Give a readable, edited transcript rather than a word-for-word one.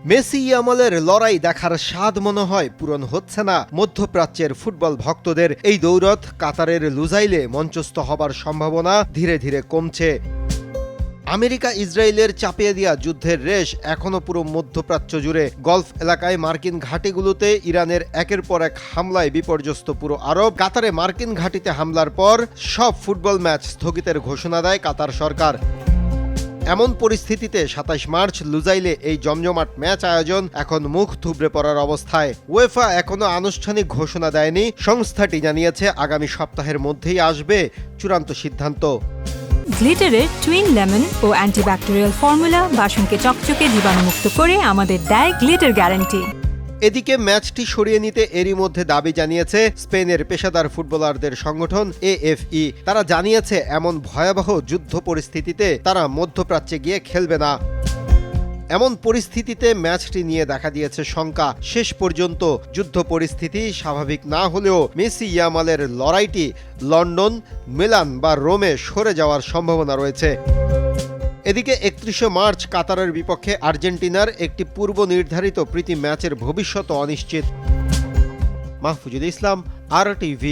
Messi ইয়ামালের লড়াই দেখার স্বাদ মনে হয় পূরণ হচ্ছে না মধ্যপ্রাচ্যের ফুটবল ভক্তদের। এই দৌড়ত কাতারের লুজাইলে মঞ্চস্থ হবার সম্ভাবনা ধীরে ধীরে কমছে। আমেরিকা ইসরায়েলের চাপিয়ে দেওয়া যুদ্ধের রেশ এখনো পুরো মধ্যপ্রাচ্য জুড়ে। গলফ এলাকায় মার্কিন ঘাঁটিগুলোতে ইরানের একের পর এক হামলায় বিপর্যস্ত পুরো আরব। কাতারে মার্কিন ঘাঁটিতে হামলার পর সব ফুটবল ম্যাচ স্থগিতের ঘোষণা দেয় কাতার সরকার। এমন পরিস্থিতিতে ২৭ মার্চ লুজাইলে এই জমজমাট ম্যাচ আয়োজন এখন মুখ থুবড়ে পড়ার অবস্থায়। উয়েফা এখনো আনুষ্ঠানিক ঘোষণা দেয়নি। সংস্থাটি জানিয়েছে আগামী সপ্তাহের মধ্যেই আসবে চূড়ান্ত সিদ্ধান্ত। গ্লিটারের টুইন লেমন ও অ্যান্টিব্যাকটেরিয়াল ফর্মুলা বাসনকে চকচকে জীবাণুমুক্ত করে আমাদের দেয় গ্লিটার গ্যারান্টি। এদিকে ম্যাচটি সরিয়ে নিতে এরই মধ্যে দাবি জানিয়েছে স্পেনের পেশাদার ফুটবলারদের সংগঠন এএফই। তারা জানিয়েছে এমন ভয়াবহ যুদ্ধ পরিস্থিতিতে তারা মধ্যপ্রাচ্যে গিয়ে খেলবে না। এমন পরিস্থিতিতে ম্যাচটি নিয়ে দেখা দিয়েছে শঙ্কা। শেষ পর্যন্ত যুদ্ধ পরিস্থিতি স্বাভাবিক না হলেও মেসি ইয়ামালের লড়াইটি লন্ডন, মিলান বা রোমে সরে যাওয়ার সম্ভাবনা রয়েছে। এদিকে ৩১ মার্চ কাতারের বিপক্ষে আর্জেন্টিনার একটি পূর্ব নির্ধারিত প্রীতি ম্যাচের ভবিষ্যৎ অনিশ্চিত। মাহফুজুল ইসলাম, RTV।